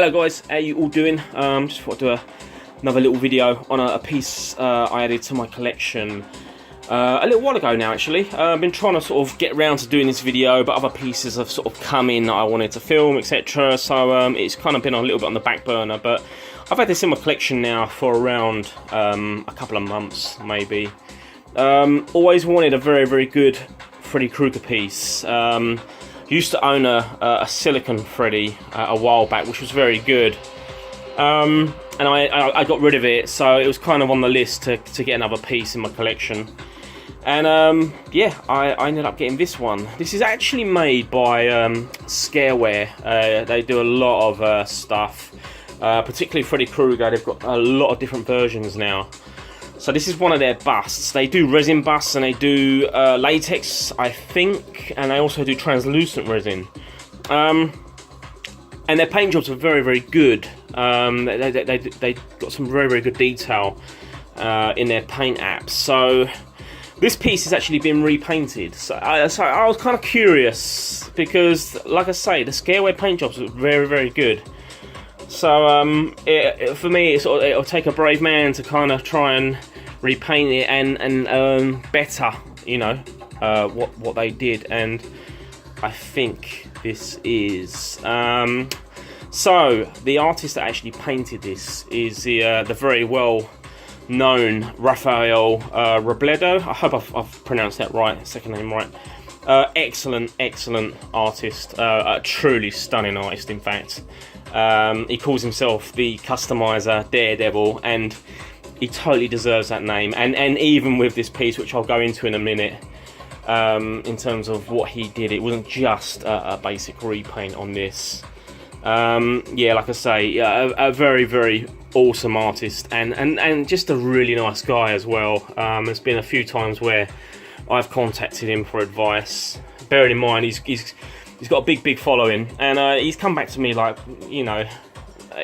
Hello guys, how you all doing? Just thought I'd do another little video on a piece I added to my collection a little while ago now actually. I've been trying to sort of get around to doing this video, but other pieces have sort of come in that I wanted to film, etc. So it's kind of been a little bit on the back burner, but I've had this in my collection now for around a couple of months maybe. Always wanted a very good Freddy Krueger piece. Used to own a silicone Freddy a while back, which was very good, and I got rid of it, so it was kind of on the list to get another piece in my collection. And yeah, I ended up getting this one. This is actually made by Scareware. They do a lot of stuff, particularly Freddy Krueger. They've got a lot of different versions now. So this is one of their busts. They do resin busts and they do latex, I think, and they also do translucent resin. And their paint jobs are very good. They got some very good detail in their paint apps. So this piece has actually been repainted. So I was kind of curious because, like I say, the Scareware paint jobs are very good. So for me, it'll take a brave man to kind of try and repaint it and better, you know, what they did. And I think this is so the artist that actually painted this is the very well known Rafael Robledo. I hope I've pronounced that right, second name right. Excellent artist, a truly stunning artist, in fact. He calls himself the customizer Daredevil, and he totally deserves that name. And even with this piece, which I'll go into in a minute, in terms of what he did, it wasn't just a basic repaint on this. Yeah, like I say, a very awesome artist, and just a really nice guy as well. There's been a few times where I've contacted him for advice. Bearing in mind, he's got a big following, and he's come back to me, like, you know,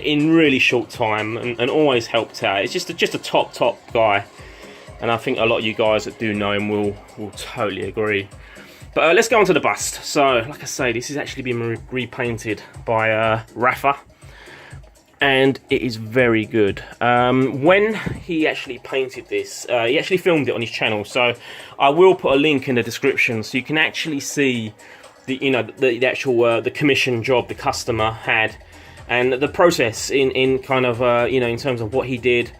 in really short time, and always helped out. It's just a top guy, and I think a lot of you guys that do know him will totally agree. But let's go on to the bust. So, like I say, this has actually been repainted by Rafa, and it is very good. When he actually painted this, he actually filmed it on his channel, so I will put a link in the description so you can actually see the actual the commission job the customer had, and the process in kind of in terms of what he did,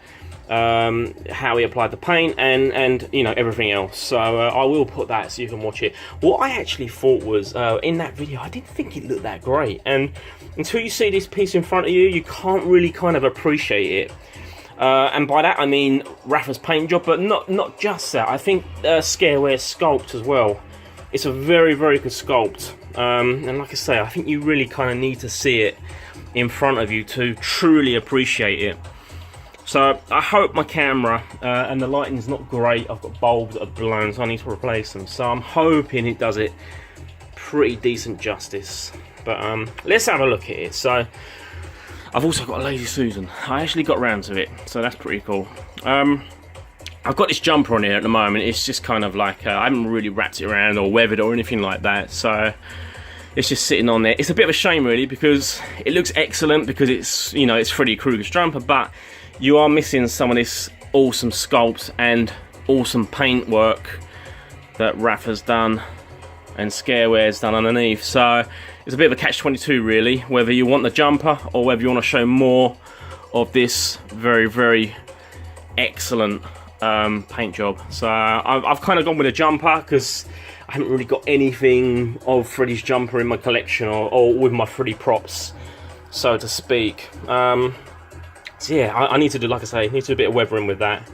how he applied the paint, and everything else. So I will put that so you can watch it. What I actually thought was, in that video, I didn't think it looked that great, and until you see this piece in front of you, you can't really kind of appreciate it. And by that I mean Rafa's paint job, but not just that. I think Scareware's sculpt as well. It's a very good sculpt, and like I say, I think you really kind of need to see it in front of you to truly appreciate it. So I hope my camera and the lighting's not great. I've got bulbs that are blown, so I need to replace them. So I'm hoping it does it pretty decent justice. But let's have a look at it. So I've also got a Lazy Susan. I actually got round to it, so that's pretty cool. I've got this jumper on here at the moment. It's just kind of like, I haven't really wrapped it around or weathered or anything like that. So it's just sitting on there. It's a bit of a shame really, because it looks excellent because it's, it's Freddy Krueger's jumper, but you are missing some of this awesome sculpt and awesome paint work that Rafa's done and Scareware's done underneath. So it's a bit of a catch-22 really, whether you want the jumper or whether you want to show more of this very excellent paint job. So I've kind of gone with a jumper because I haven't really got anything of Freddy's jumper in my collection, or with my Freddy props, so to speak. So yeah, I need to do, like I say, I need to do a bit of weathering with that.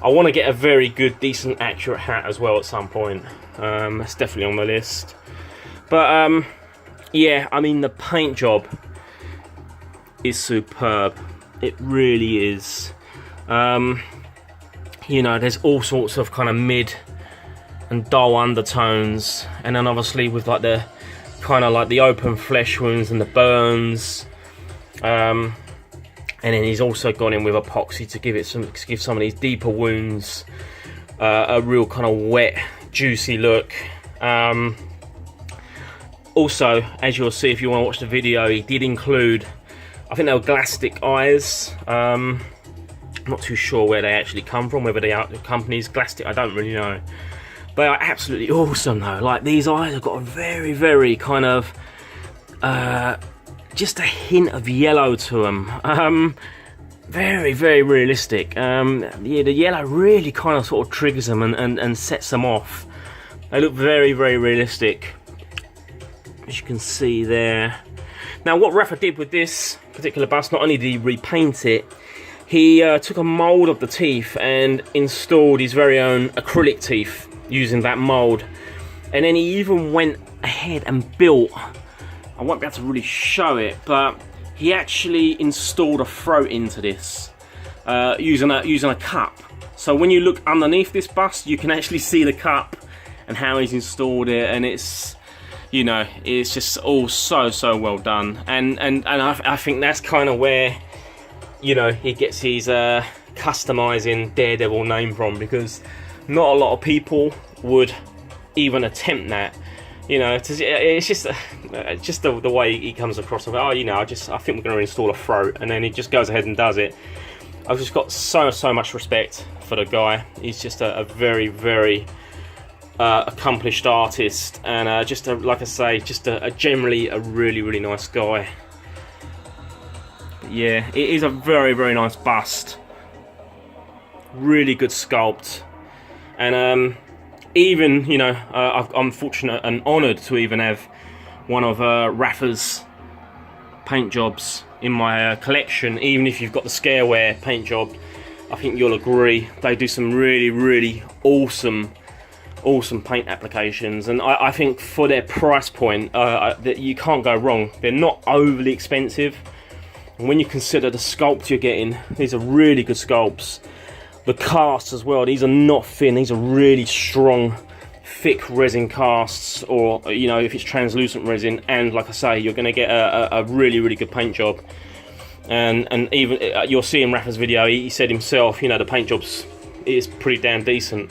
I want to get a very good, decent, accurate hat as well at some point. That's definitely on the list. But yeah, I mean, the paint job is superb. It really is. There's all sorts of kind of mid and dull undertones, and then obviously with like the kind of like the open flesh wounds and the burns, and then he's also gone in with epoxy to give some of these deeper wounds a real kind of wet, juicy look. Also, as you'll see if you want to watch the video, he did include I think they were Glastic eyes. I'm not too sure where they actually come from, whether they are the company's Glastic, I don't really know. They are absolutely awesome though. Like, these eyes have got a very, very kind of just a hint of yellow to them. Very, very realistic. Yeah, the yellow really kind of sort of triggers them and sets them off. They look very, very realistic, as you can see there. Now, what Rafa did with this particular bust, not only did he repaint it, he took a mould of the teeth and installed his very own acrylic teeth using that mould. And then he even went ahead and built, I won't be able to really show it, but he actually installed a throat into this using a cup. So when you look underneath this bust, you can actually see the cup and how he's installed it, and it's, you know, it's just all so well done. And I think that's kind of where, you know, he gets his customizing Daredevil name from, because not a lot of people would even attempt that. You know, it's just the way he comes across. Of, oh, you know, I think we're going to install a throat, and then he just goes ahead and does it. I've just got so much respect for the guy. He's just a very, very accomplished artist, and like I say, just generally a really nice guy. But yeah, it is a very nice bust. Really good sculpt, and even, you know, I'm fortunate and honoured to even have one of Rafa's paint jobs in my collection. Even if you've got the Scareware paint job, I think you'll agree they do some really awesome paint applications. And I think for their price point, that you can't go wrong. They're not overly expensive, and when you consider the sculpt you're getting, these are really good sculpts. The casts as well, these are not thin, these are really strong, thick resin casts, or, you know, if it's translucent resin. And like I say, you're going to get a really good paint job. And even you'll see in Rafa's video, he said himself, you know, the paint job's is pretty damn decent.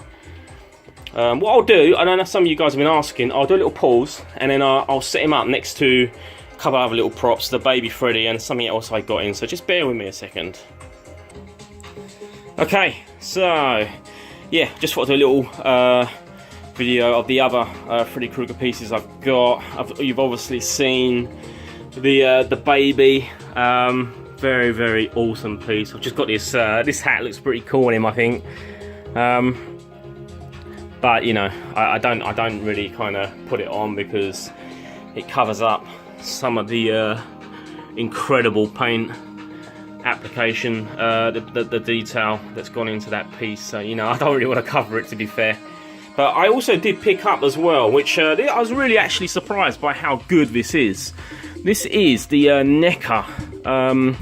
What I'll do, I know some of you guys have been asking, I'll do a little pause, and then I'll set him up next to a couple of other little props, the baby Freddy and something else I got in, so just bear with me a second. Okay, so yeah, just thought I'd do a little video of the other Freddy Krueger pieces I've got. You've obviously seen the baby, very awesome piece. I've just got this this hat looks pretty cool on him, I think, but you know, I don't really kind of put it on because it covers up some of the incredible paint application, the detail that's gone into that piece. So, you know, I don't really want to cover it, to be fair. But I also did pick up as well, which I was really actually surprised by how good this is. This is the NECA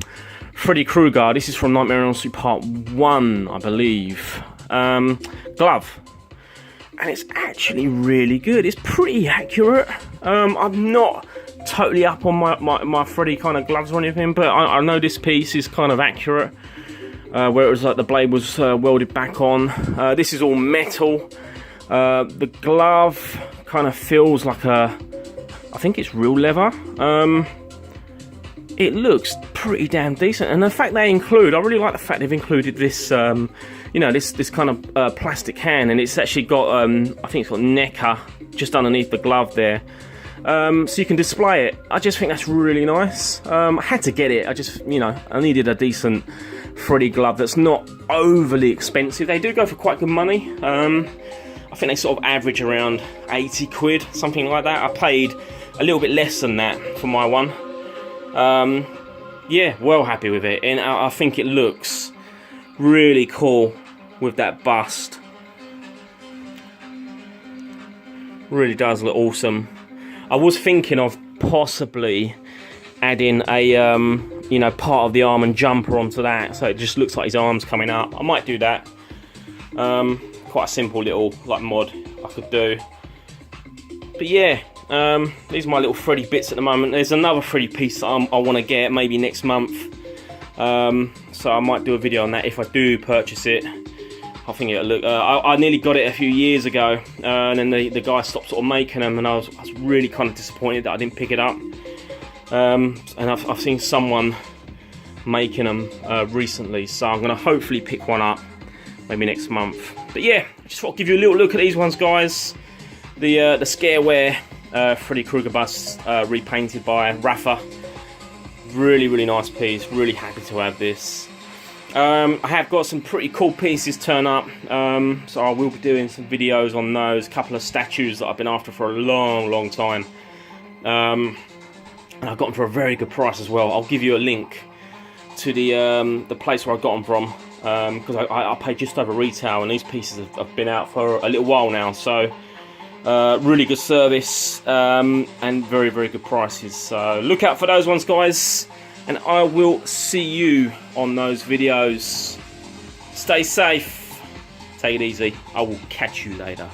Freddy Krueger. This is from Nightmare on Elm Street Part 1, I believe. Glove. And it's actually really good. It's pretty accurate. I'm not totally up on my Freddy kind of gloves or anything, but I know this piece is kind of accurate, where it was like the blade was welded back on. This is all metal. The glove kind of feels like I think it's real leather. It looks pretty damn decent, and the fact they include, I really like the fact they've included this, you know, this kind of plastic hand, and it's actually got, I think it's got NECA just underneath the glove there. So you can display it. I just think that's really nice. I had to get it. I just, you know, I needed a decent Freddy glove that's not overly expensive. They do go for quite good money. I think they sort of average around 80 quid, something like that. I paid a little bit less than that for my one. Yeah, well happy with it, and I think it looks really cool with that bust. Really does look awesome. I was thinking of possibly adding a you know, part of the arm and jumper onto that, so it just looks like his arm's coming up. I might do that. Quite a simple little like mod I could do. But yeah, these are my little Freddy bits at the moment. There's another Freddy piece that I want to get maybe next month, so I might do a video on that if I do purchase it. I think it'll look. I nearly got it a few years ago, and then the guy stopped sort of making them, and I was really kind of disappointed that I didn't pick it up. And I've seen someone making them recently, so I'm going to hopefully pick one up maybe next month. But yeah, I just want to give you a little look at these ones, guys. The Scareware Freddy Krueger bust repainted by Rafa. Really, really nice piece. Really happy to have this. I have got some pretty cool pieces turn up, so I will be doing some videos on those. A couple of statues that I've been after for a long time. And I got them for a very good price as well. I'll give you a link to the place where I got them from, because I paid just over retail, and these pieces have been out for a little while now. So really good service, and very good prices. So look out for those ones, guys, and I will see you on those videos. Stay safe, take it easy. I will catch you later.